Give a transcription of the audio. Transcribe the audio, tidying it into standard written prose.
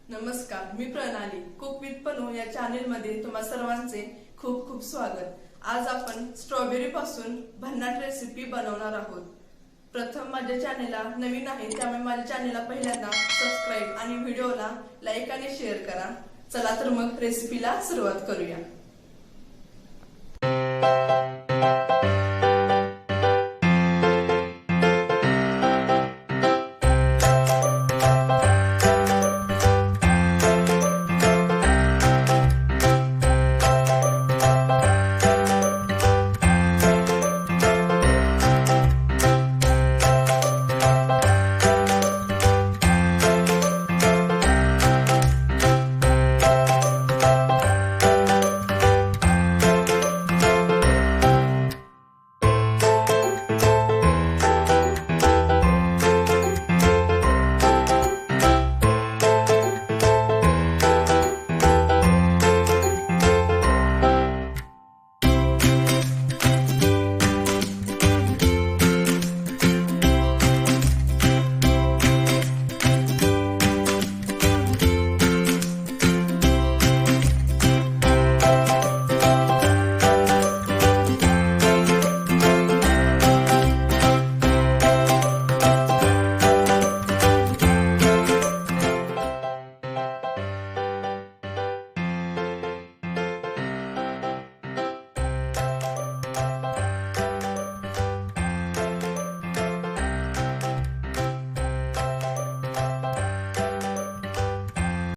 नमस्कार, मी प्रणाली cook with Punhun या चॅनेल मध्ये तुम्हा सर्वांचे खूप खूप स्वागत। आज आपण स्ट्रॉबेरी पासून भन्नाट रेसिपी बनवणार आहोत। प्रथम माझ्या चॅनेलला नवीन आहे त्यामुळे माझ्या चॅनेलला पहिल्यांदा सबस्क्राइब आणि व्हिडिओला लाईक आणि शेअर करा। चला तर मग रेसिपीला सुरुवात करूया।